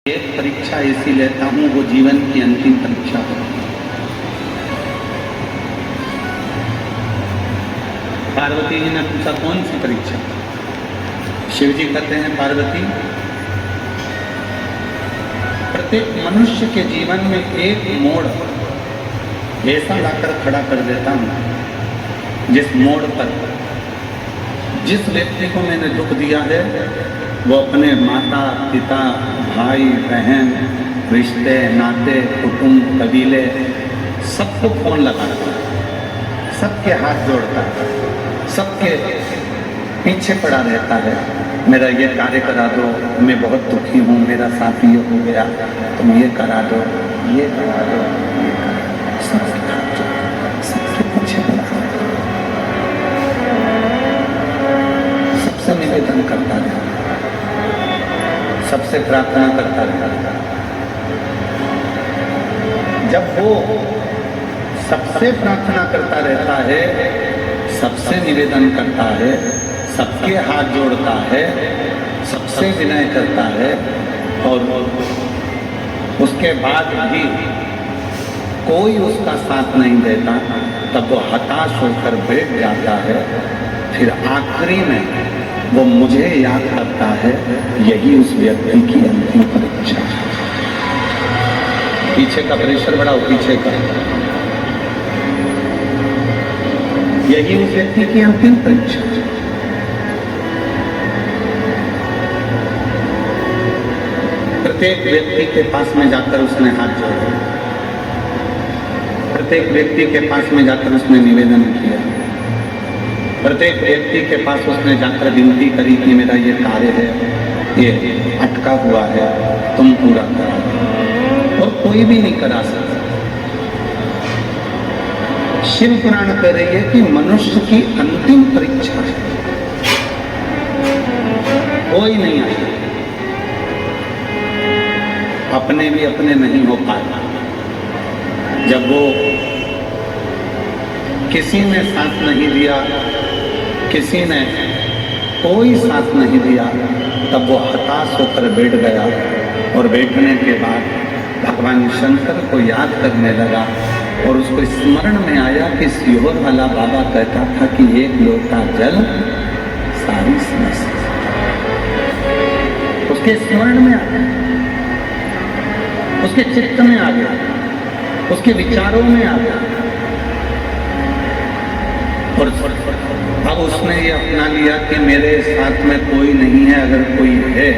एक परीक्षा ऐसी लेता हूँ वो जीवन की अंतिम परीक्षा है। पार्वती जी ने पूछा कौन सी परीक्षा? शिव जी कहते हैं पार्वती, प्रत्येक मनुष्य के जीवन में एक मोड़ ऐसा लाकर खड़ा कर देता हूँ जिस मोड़ पर जिस व्यक्ति को मैंने दुख दिया है वो अपने माता पिता भाई बहन रिश्ते नाते कुटुंब कबीले सबको फोन लगाता है, सबके हाथ जोड़ता है, सबके पीछे पड़ा रहता है। मेरा ये कार्य करा दो, मैं बहुत दुखी हूँ, मेरा साथ ये हो गया, तुम ये करा दो, ये करा दो, ये करा दो। सबके हाथ जोड़ता, सबके पीछे पड़ा, सबसे निवेदन करता रहता, सबसे प्रार्थना करता रहता। जब वो सबसे प्रार्थना करता रहता है, सबसे निवेदन करता है, सबके हाथ जोड़ता है, सबसे विनय करता है और उसके बाद भी कोई उसका साथ नहीं देता, तब वो हताश होकर बैठ जाता है। फिर आखिरी में वो मुझे याद करता है, यही उस व्यक्ति की अंतिम परीक्षा है। पीछे का प्रेशर बढ़ाओ, पीछे का, यही उस व्यक्ति की अंतिम परीक्षा है। प्रत्येक व्यक्ति के पास में जाकर उसने हाथ जोड़ा, प्रत्येक व्यक्ति के पास में जाकर उसने निवेदन किया, प्रत्येक व्यक्ति के पास उसने जाकर विनती करी कि मेरा ये कार्य है, ये अटका हुआ है, तुम पूरा करा दो। और कोई भी नहीं करा सकता। शिव पुराण कह रही है कि मनुष्य की अंतिम परीक्षा है, कोई नहीं आएगा, अपने भी अपने नहीं हो पाएगा। जब वो किसी ने साथ नहीं दिया, किसी ने कोई साथ नहीं दिया, तब वो हताश होकर बैठ गया और बैठने के बाद भगवान शंकर को याद करने लगा और उसको स्मरण में आया कि सीहोर वाला बाबा कहता था कि एक लोटा जल सारी समस्या। उसके स्मरण में आ गया, उसके चित्त में आ गया, उसके विचारों में आ गया और अब उसने ये अपना लिया कि मेरे साथ में कोई नहीं है, अगर कोई है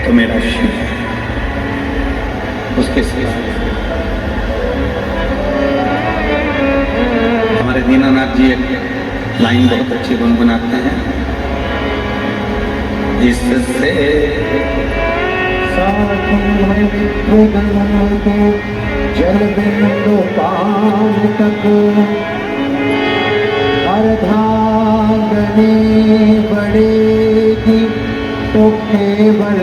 तो मेरा शिव है। उसके साथ हमारे दीनानाथ जी एक लाइन बहुत अच्छी गुनगुनाते हैं, इससे जल बिंदु पान तक अर्धांगनी बढ़ेगी तो केवल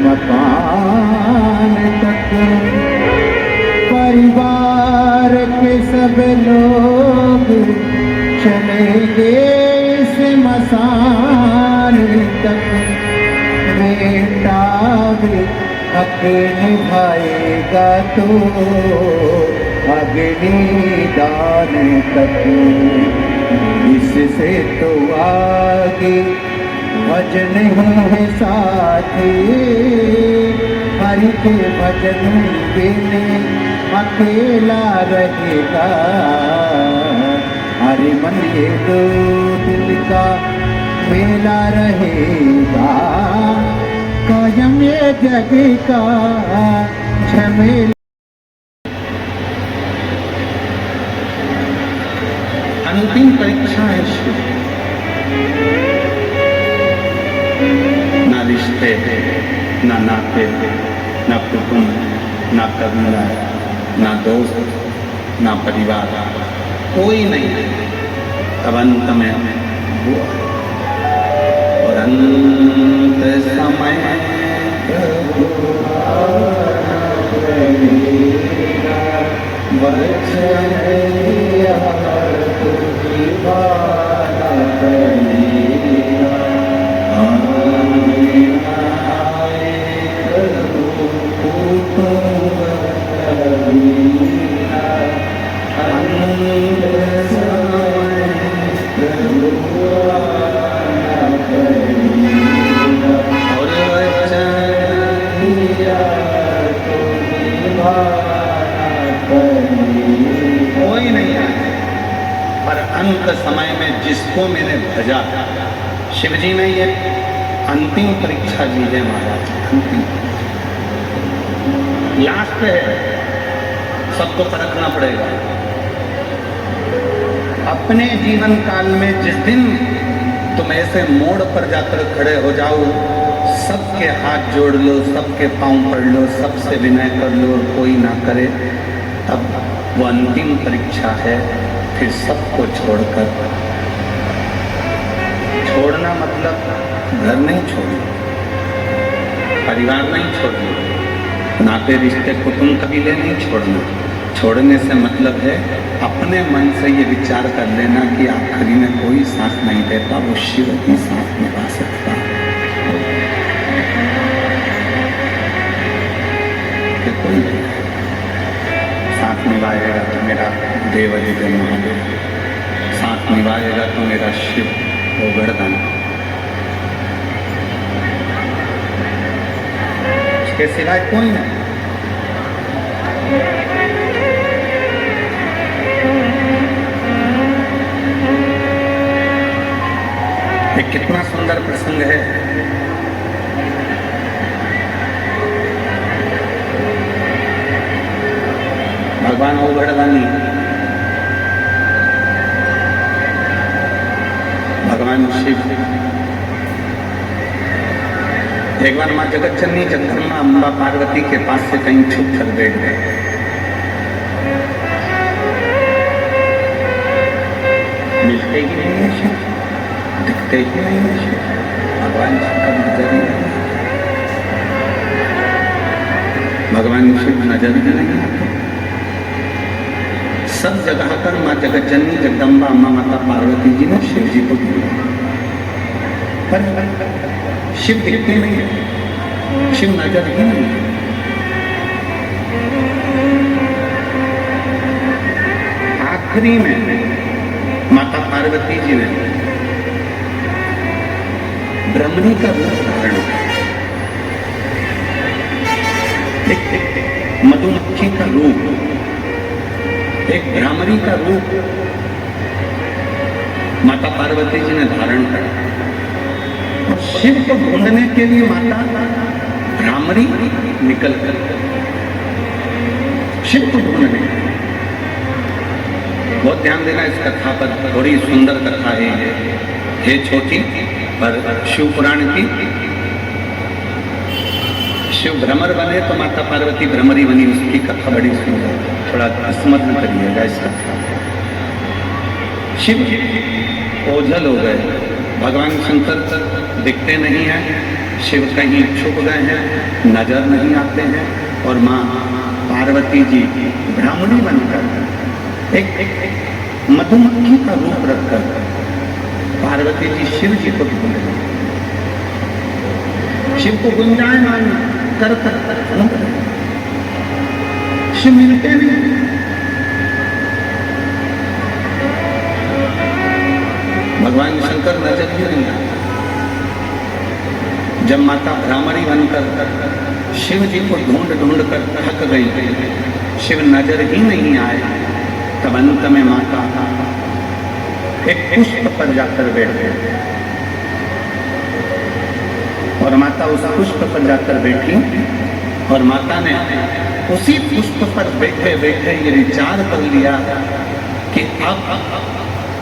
मकान तक। परिवार के सब लोग चलेंगे इस मसान तक, बेटा भी हक निभाएगा तो अग्निदान तक। इससे तो आगे भजन है साथी, हरि के भजन बिन अकेला रहेगा। हरि मन ये दो दिल का मेला रहेगा, कायम ये जग का झमेला। अंतिम परीक्षा है शिव। ना रिश्ते, ना नाते, ना कुटुंब, ना कबीला, ना दोस्त, ना परिवार, कोई नहीं है। तब अंत में हुआ और अंत समय अंत समय में जिसको मैंने भजा, शिव जी ने ये अंतिम परीक्षा ली है महाराज, अंतिम लास्ट है, सबको परखना पड़ेगा। अपने जीवन काल में जिस दिन तुम ऐसे मोड़ पर जाकर खड़े हो जाओ, सबके हाथ जोड़ लो, सबके पांव पड़ लो, सबसे विनय कर लो और कोई ना करे, तब वो अंतिम परीक्षा है। फिर सबको छोड़कर, छोड़ना मतलब घर नहीं छोड़ना, परिवार नहीं छोड़ना, नाते रिश्ते कुटुंब कबीले नहीं छोड़ना। छोड़ने से मतलब है अपने मन से ये विचार कर लेना कि आखिरी में कोई साथ नहीं देता, वो शिव ही साथ निभा सकता है। कोई साथ निभाएगा तो मेरा देवदेव महादेव, साथ निभाएगा तो मेरा शिव वो गर्दन, इसके सिवाय कोई नहीं। ये कितना सुंदर प्रसंग है। भगवान ओघड़दानी, भगवान शिव एक बार माँ जगत जननी जगदम्बा अम्बा पार्वती के पास से कहीं छुप कर बैठ गए। मिलते ही नहीं है शिव, दिखते ही नहीं है शिव, भगवान शिव का नजर ही नहीं, भगवान शिव नजर ही नहीं आते। सब जगह पर माँ जगत जननी जगदम्बा अम्मा माता पार्वती जी ने शिव जी को ढूंढा, पर शिव दिखते नहीं है, शिव नजर ही नहीं है। आखिरी में माता पार्वती जी ने ब्रह्मणी का रूप धारण किया, एक मधुमक्खी का रूप, एक भ्रामरी का रूप माता पार्वती जी ने धारण करा। और शिव को ढूंढने के लिए माता भ्रामरी निकल कर शिव को ढूंढने, बहुत ध्यान देना इस कथा पर, थोड़ी सुंदर कथा है छोटी पर शिव पुराण की। शिव भ्रमर बने तो माता पार्वती भ्रमरी बनी, उसकी कथा बड़ी सुंदर, थोड़ा स्मरण करिएगा इस कथा। शिव ओझल हो गए, भगवान शंकर दिखते नहीं हैं, शिव कहीं छुप गए हैं, नजर नहीं आते हैं, और माँ पार्वती जी ब्राह्मणी बनकर एक मधुमक्खी का रूप रखकर पार्वती जी शिव जी को ढूंढ रहे, शिव को गुंजायमान कर शिव मिलते नहीं। भगवान शंकर नजर ही नहीं आते। जब माता भ्रामरी बनकर शिव जी को ढूंढ ढूंढ कर थक गई, शिव नजर ही नहीं आए, तब अंत में माता एक पुष्प पर जाकर बैठ गई, और माता उस पुष्प पर जाकर बैठी, और माता ने उसी पुष्प पर बैठे बैठे ये विचार कर लिया कि अब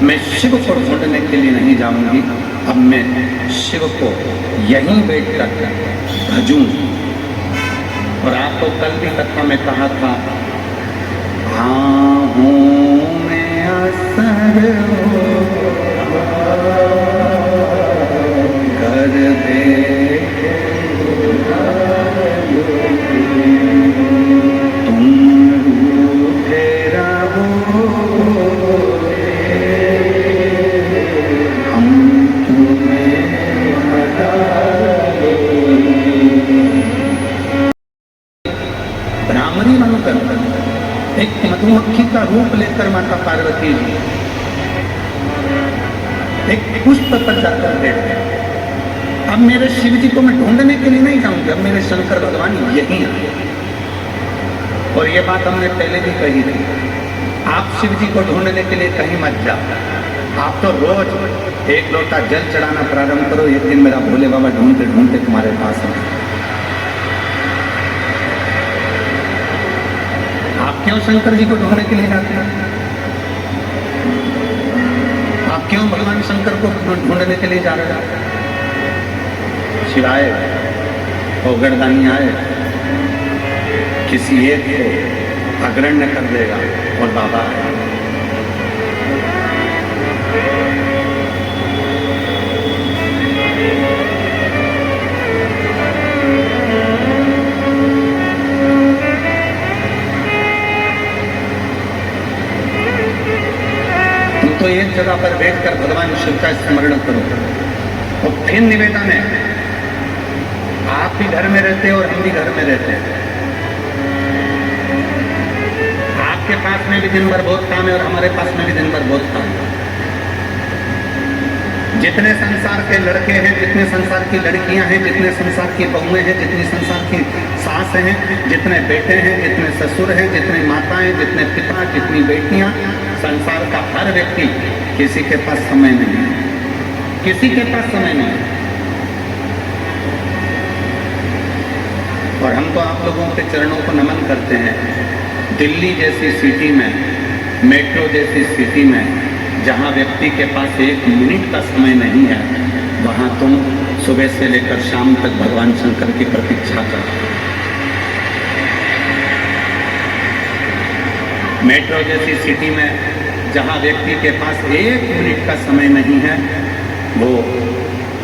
मैं शिव को ढूंढने के लिए नहीं जाऊंगी, अब मैं शिव को यहीं बैठकर भजूं। और आपको कल भी कथा में कहा था, हाँ हूँ मैं असर कर दे तुम तेरा हम तुम्हें ब्राह्मणी बनकर एक मधुमक्खी का रूप लेकर माता पार्वती जी एक पुष्प पर जाकर बैठे। अब मेरे शिव जी को मैं ढूंढने के लिए नहीं जाऊंगी, अब मेरे शंकर भगवान यहीं आए। और ये बात हमने पहले भी कही थी, आप शिव जी को ढूंढने के लिए कहीं मत जाओ, आप तो रोज एक लोटा जल चढ़ाना प्रारंभ करो, एक दिन मेरा भोले बाबा ढूंढते ढूंढते तुम्हारे पास है। आप क्यों शंकर जी को ढूंढने के लिए जाते हैं? आप क्यों भगवान शंकर को ढूंढने के लिए जा रहे हैं? शिवाय और गर्दानी आए, किसी एक को अग्रण्य कर देगा और बाबा है। तुम तो एक जगह पर बैठकर भगवान शिव का स्मरण करो। और फिर निवेदन है, आप भी घर में रहते हैं और हम भी घर में रहते हैं। आपके पास में भी दिन भर बहुत काम है और हमारे पास में भी दिन भर बहुत काम है। जितने संसार के लड़के हैं, जितने संसार की लड़कियां हैं, जितने संसार की बहुएं हैं, जितनी संसार की सास हैं, जितने बेटे हैं, जितने ससुर हैं, जितने माताएं, जितने पिता, जितनी बेटियां, संसार का हर व्यक्ति, किसी के पास समय नहीं है, किसी के पास समय नहीं है। और हम तो आप लोगों के चरणों को नमन करते हैं। दिल्ली जैसी सिटी में, मेट्रो जैसी सिटी में, जहां व्यक्ति के पास एक मिनट का समय नहीं है, वहां तुम सुबह से लेकर शाम तक भगवान शंकर की प्रतीक्षा करो। मेट्रो जैसी सिटी में जहां व्यक्ति के पास एक मिनट का समय नहीं है, वो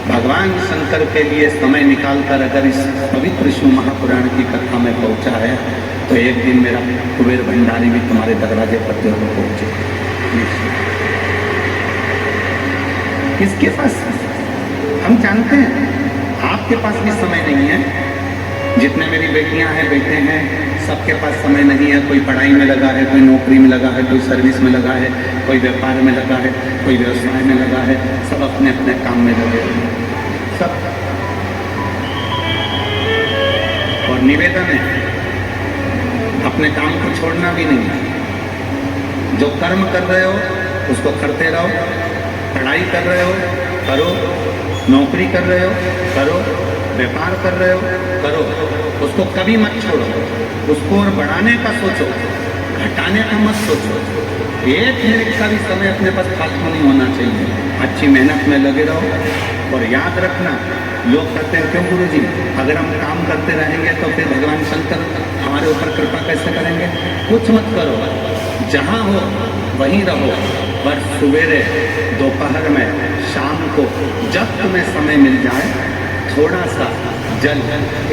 भगवान शंकर के लिए समय निकालकर अगर इस पवित्र शिव महापुराण की कथा में पहुंचा है, तो एक दिन मेरा कुबेर भंडारी भी तुम्हारे दरवाजे पर जरूर पहुंचे। किसके पास? हम जानते हैं आपके पास भी समय नहीं है। जितने मेरी बेटियां हैं, बेटे हैं, सबके पास समय नहीं है। कोई पढ़ाई में लगा है, कोई नौकरी में लगा है, कोई सर्विस में लगा है, कोई व्यापार में लगा है, कोई व्यवसाय में लगा है। सब अपने अपने काम में लगे हैं, सब। और निवेदन है, अपने काम को छोड़ना भी नहीं है। जो कर्म कर रहे हो उसको करते रहो। पढ़ाई कर रहे हो करो, नौकरी कर रहे हो करो, व्यापार कर रहे हो करो, उसको कभी मत छोड़ो। उसको और बढ़ाने का सोचो, घटाने का मत सोचो। एक मिनट का भी समय अपने पास फालतू नहीं होना चाहिए। अच्छी मेहनत में लगे रहो। और याद रखना, लोग कहते हैं क्यों गुरु जी, अगर हम काम करते रहेंगे तो फिर भगवान शंकर हमारे ऊपर कृपा कैसे करेंगे? कुछ मत करो, जहाँ हो वहीं रहो। पर सवेरे, दोपहर में, शाम को, जब तुम्हें समय मिल जाए, थोड़ा सा जल,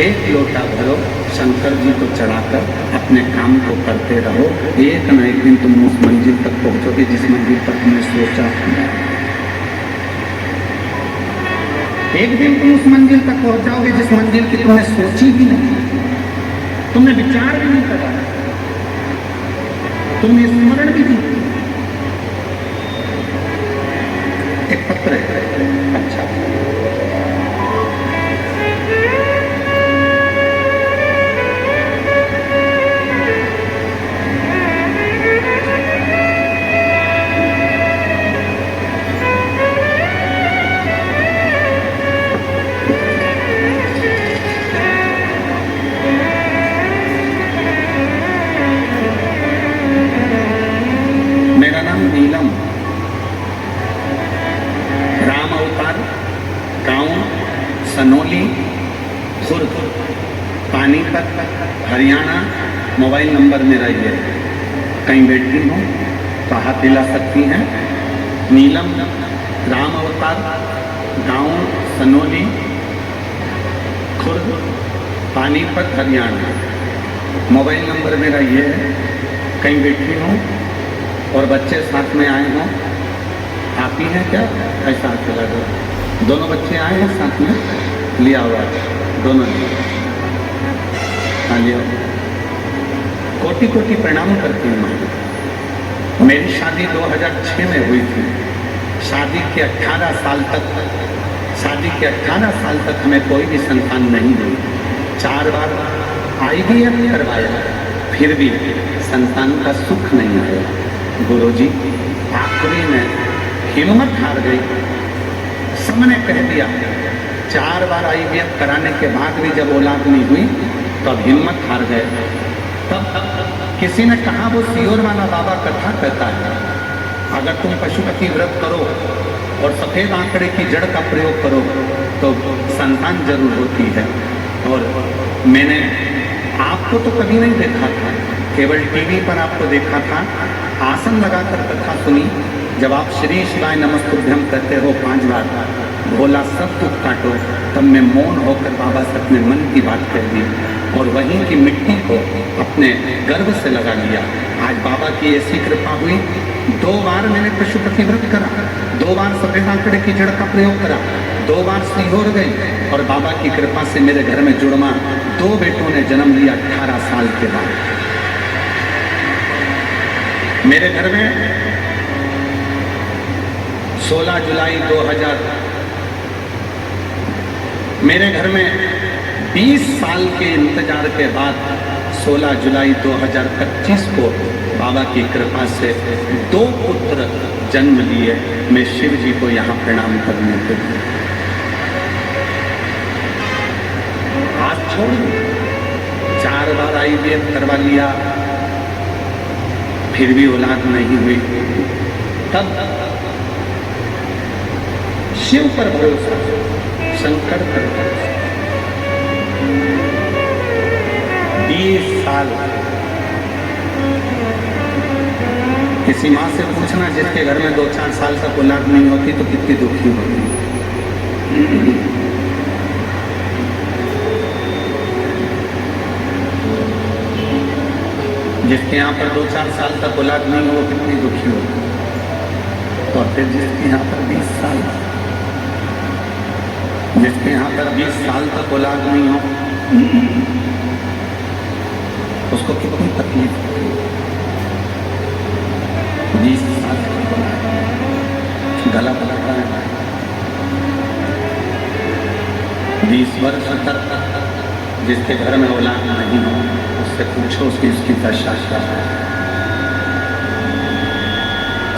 एक लोटा भरो, शंकर जी को चढ़ाकर अपने काम को करते रहो। एक न एक दिन तुम उस मंजिल तक पहुंचोगे जिस मंजिल पर तुमने सोचा। एक दिन तुम उस मंजिल तक पहुंच जाओगे जिस मंजिल की तुमने सोची भी नहीं, तुमने विचार भी नहीं करा, तुमने स्मरण भी नहीं। एक पत्र है, अच्छा, मेरा नाम नीलम, राम अवतार, गांव सनोली, खुर्द, पानीपत, हरियाणा। मोबाइल नंबर मेरा ये है। कहीं बैठी हूँ तो हाथ हिला सकती हैं। नीलम, राम अवतार, गांव सनोली, खुर्द, पानीपत, हरियाणा। मोबाइल नंबर मेरा ये है। कहीं बैठी हूँ और बच्चे साथ में आए हों, आप ही हैं क्या? ऐसा हाथ लगा दो। दोनों बच्चे आए हैं साथ में, लिया हुआ है दोनों ने। हाँ लिया। कोटि कोटि प्रणाम करती हूँ। मेरी शादी 2006 में हुई थी। शादी के 18 साल तक हमें कोई भी संतान नहीं हुई। 4 बार IVF करवाया, फिर भी संतान का सुख नहीं आया। गुरुजी आखिरी में हिम्मत हार गई। सबने कह दिया, 4 बार IVF कराने के बाद भी जब औलाद नहीं हुई तो अब हिम्मत हार गए। तब किसी ने कहा, वो सीहोर वाला बाबा कथा कहता है, अगर तुम पशुपति व्रत करो और सफेद आंकड़े की जड़ का प्रयोग करो तो संतान जरूर होती है। और मैंने आपको तो कभी नहीं देखा था, केवल टीवी पर आपको देखा था। आसन लगाकर कथा सुनी, जब आप श्री शिवाय नमस्तुभ्यम कहते हो 5 बार, भोला सब दुख काटो, तब मैं मौन होकर बाबा से अपने मन की बात कह दी और वहीं की मिट्टी को अपने गर्भ से लगा लिया। आज बाबा की ऐसी कृपा हुई, 2 बार मैंने पशुपति व्रत करा, 2 बार सफेद आंकड़े की जड़ का प्रयोग करा, 2 बार सीहोर गई और बाबा की कृपा से मेरे घर में जुड़वा 2 बेटों ने जन्म लिया 18 साल के बाद। मेरे घर में 16 जुलाई 2000, मेरे घर में 20 साल के इंतजार के बाद 16 जुलाई 2025 को बाबा की कृपा से 2 पुत्र जन्म लिए। मैं शिव जी को यहाँ प्रणाम करने के लिए आज छोड़ 4 बार IVF करवा लिया, फिर भी औलाद नहीं हुई। तब शिव पर भरोसा, शंकर पर भरोसा। 20 साल किसी माँ से पूछना जिसके घर में 2-4 साल तक औलाद नहीं होती तो कितनी दुखी होती। जिसके यहाँ पर 2-4 साल तक औलाद नहीं हो, कितनी दुखी हो। तो फिर जिसके यहाँ पर 20 साल, जिसके यहाँ पर 20 साल तक औलाद नहीं हो, उसको कितनी तकलीफ होती है। 20 साल तक गला बनाता है, 20 वर्ष तक जिसके घर में औलाद नहीं हो, उससे पूछो उसकी दशा क्या है।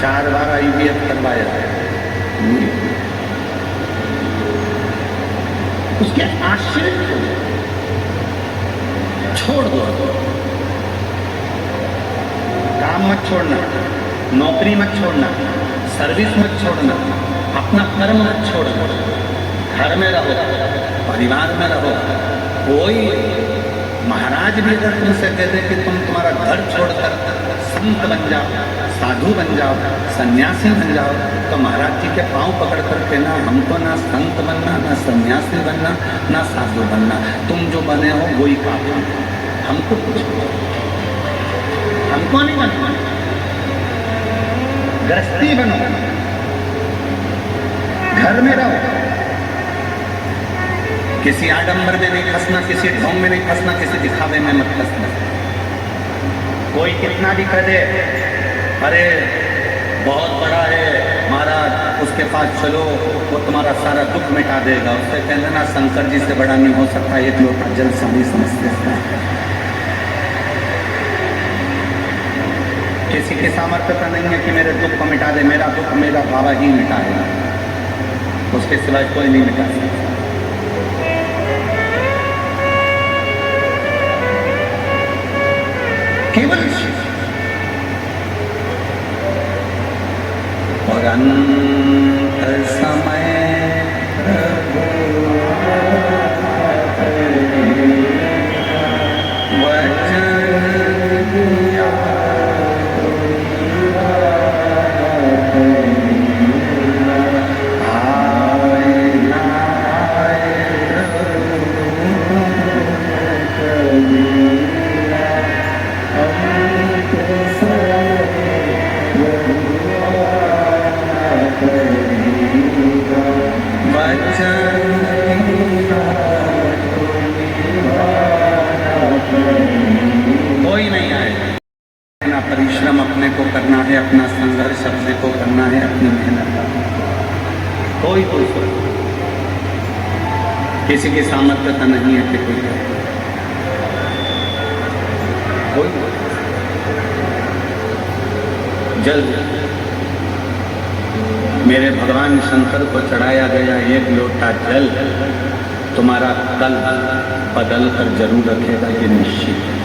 4 बार IVF करवाया, उसके आश्रित हो, छोड़ दो। काम मत छोड़ना, नौकरी मत छोड़ना, सर्विस मत छोड़ना, अपना कर्म मत छोड़ना, घर में रहो, परिवार में रहो। कोई महाराज भी अगर तुमसे कह दे कि तुम तुम्हारा घर छोड़कर संत बन जाओ, साधु बन जाओ, सन्यासी बन जाओ, तो महाराज जी के पांव पकड़ कर कहना, हमको ना संत बनना, ना सन्यासी बनना, ना साधु बनना, तुम जो बने हो वही काफी, हमको कुछ हमको नहीं बनना। गृहस्थी बनो, घर में रहो, किसी आडंबर में नहीं फंसना, किसी ढोंग में नहीं फंसना, किसी दिखावे में मत फंसना। कोई कितना भी कह दे, अरे बहुत बड़ा है महाराज, उसके पास चलो, वो तुम्हारा सारा दुख मिटा देगा, उससे कह देना शंकर जी से बड़ा नहीं हो सकता, एक लोटा जल सानी समझते हैं। किसी की सामर्थ्यता नहीं है कि मेरे दुख को मिटा दे, मेरा दुख मेरा बाबा ही मिटाएगा, उसके सिवाय कोई नहीं मिटा सकता। केवल और अंत समय कोई नहीं आएगा। अपना परिश्रम अपने को करना है, अपना संघर्ष अपने को करना है, अपनी मेहनत करना है। कोई किसी की सामर्थ्यता नहीं है कि कोई जल्द मेरे भगवान शंकर को चढ़ाया गया एक लोटा जल तुम्हारा कल बदल कर जरूर रखेगा, ये निश्चित है।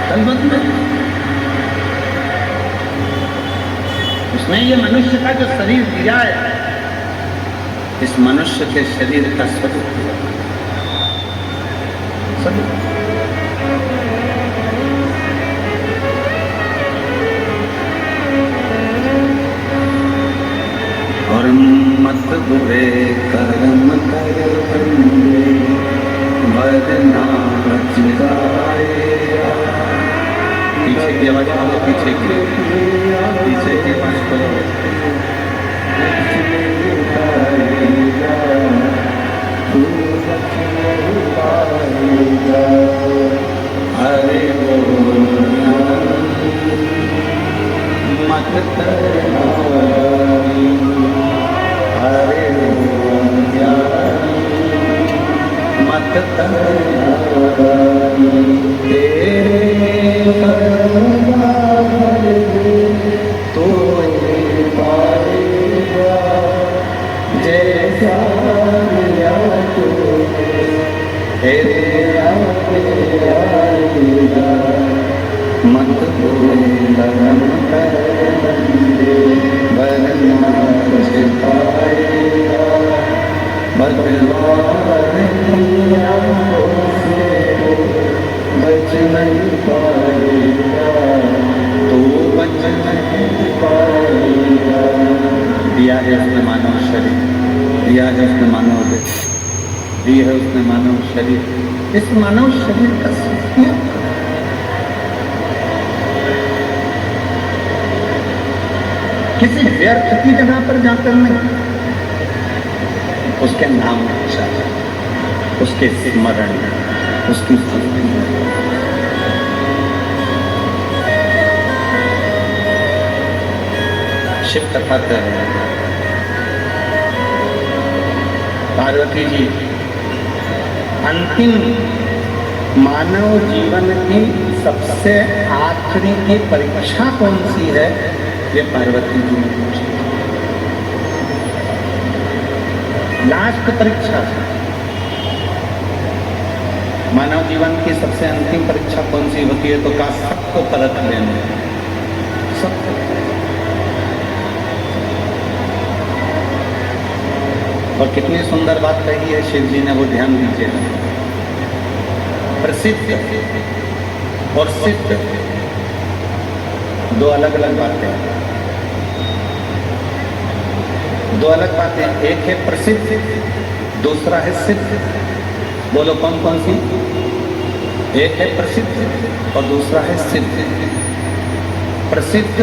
कल बदल उसने ये मनुष्य का जो शरीर दिया है, इस मनुष्य के शरीर का स्वरूप दिया। और मत बुरे कर्म कर बंदे वरना बच जाएगा। पीछे की आवाज आओ, पीछे की आवाज करो। अरे मत अरे मत तो पाएगा जैसा मत लगन बच नहीं पाएगा, तो बच नहीं पाएगा। दिया है उसने मानव शरीर, दिया है उसने मानव देह, दी है उसने मानव शरीर। इस मानव शरीर का सत्य किसी व्यर्थ की जगह पर जाकर नहीं, उसके नाम अच्छा, उसके स्मरण, उसकी भक्ति। शिव कथा कर रहे हैं, पार्वती जी अंतिम मानव जीवन की सबसे आखिरी की परीक्षा कौन सी है, ये पार्वती जी ने पूछी। लास्ट परीक्षा, मानव जीवन की सबसे अंतिम परीक्षा कौन सी होती है, तो कहा सबको परख लेना, सबको। और कितनी सुंदर बात कही है शिव जी ने, वो ध्यान दीजिएगा। प्रसिद्ध और सिद्ध दो अलग अलग बातें हैं, दो अलग बातें। एक है प्रसिद्ध, दूसरा है सिद्ध। बोलो कौन कौन सी? एक है प्रसिद्ध और दूसरा है सिद्ध। प्रसिद्ध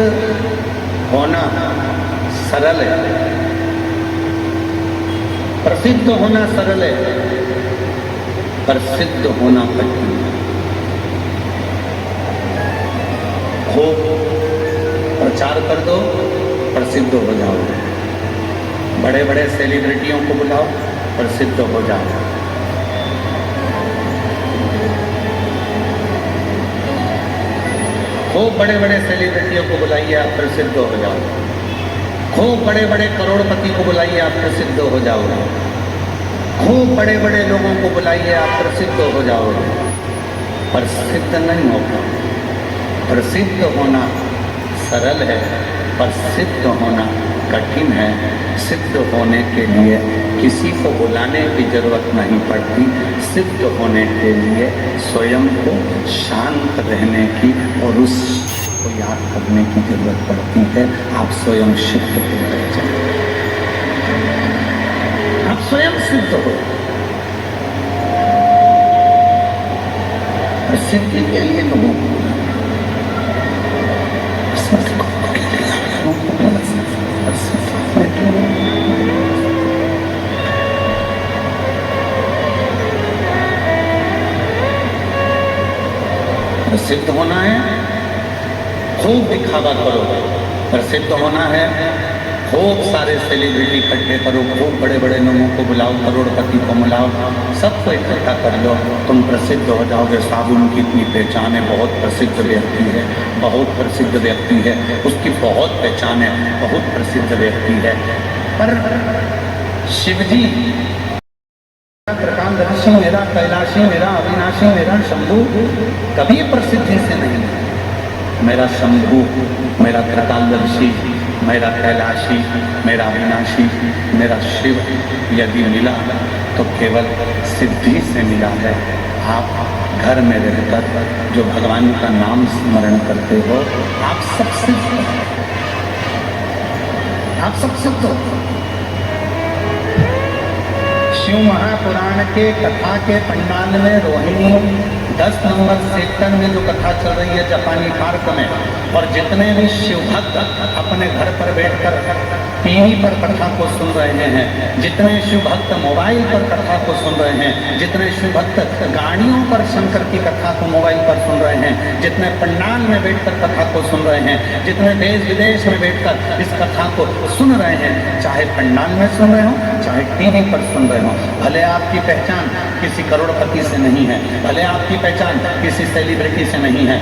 होना सरल है, प्रसिद्ध होना सरल है, प्रसिद्ध होना कठिन है। खूब प्रचार कर दो, प्रसिद्ध हो जाओ। बड़े बड़े सेलिब्रिटियों को बुलाओ, प्रसिद्ध हो जाओ। खूब बड़े बड़े सेलिब्रिटियों को बुलाइए, आप प्रसिद्ध हो जाओ। खूब बड़े बड़े करोड़पति को बुलाइए, आप प्रसिद्ध हो जाओगे। खूब बड़े बड़े लोगों को बुलाइए, आप प्रसिद्ध हो जाओगे। प्रसिद्ध नहीं होगा। प्रसिद्ध होना सरल है, प्रसिद्ध होना कठिन है। सिद्ध होने के लिए किसी को बुलाने की जरूरत नहीं पड़ती। सिद्ध होने के लिए स्वयं को शांत रहने की और उसको याद करने की जरूरत पड़ती है। आप स्वयं सिद्ध हो जाए, आप स्वयं सिद्ध हो। सिद्धि के लिए लोगों को प्रसिद्ध होना है, खूब दिखावा करो। प्रसिद्ध होना है, खूब सारे सेलिब्रिटी इकट्ठे करो, खूब बड़े बड़े लोगों को बुलाओ, करोड़पति को बुलाओ, सबको इकट्ठा कर लो, तुम प्रसिद्ध हो जाओगे। साबुन की इतनी पहचान है, बहुत प्रसिद्ध व्यक्ति है, बहुत प्रसिद्ध व्यक्ति है, उसकी बहुत पहचान है, बहुत प्रसिद्ध व्यक्ति है। पर शिवजी प्रकांडदर्शी मेरा, कैलाशी मेरा, अविनाशी मेरा, शंभु कभी प्रसिद्धि से नहीं है। मेरा शंभु, मेरा त्रिकालदर्शी, मेरा कैलाशी, मेरा अविनाशी, मेरा शिव यदि मिला तो केवल सिद्धि से मिला है। आप घर में रहकर जो भगवान का नाम स्मरण करते हो, आप सब सिद्ध हो, आप सब सिद्ध हो। शिव महापुराण के कथा के पंडाल में रोहिणी 10 नंबर सेक्टर में जो कथा चल रही है जापानी पार्क में, और जितने भी शिव भक्त अपने घर पर बैठकर टीवी पर कथा को सुन रहे हैं, जितने शिव भक्त मोबाइल पर कथा को सुन रहे हैं, जितने शिव भक्त गाड़ियों पर शंकर की कथा को मोबाइल पर सुन रहे हैं, जितने पंडाल में बैठकर कथा को सुन रहे हैं, जितने देश विदेश में बैठकर इस कथा को सुन रहे हैं, चाहे पंडाल में सुन रहे हो, चाहे टीवी पर सुन रहे हो, भले आपकी पहचान किसी करोड़पति से नहीं है, भले आपकी पहचान किसी सेलिब्रिटी से नहीं है,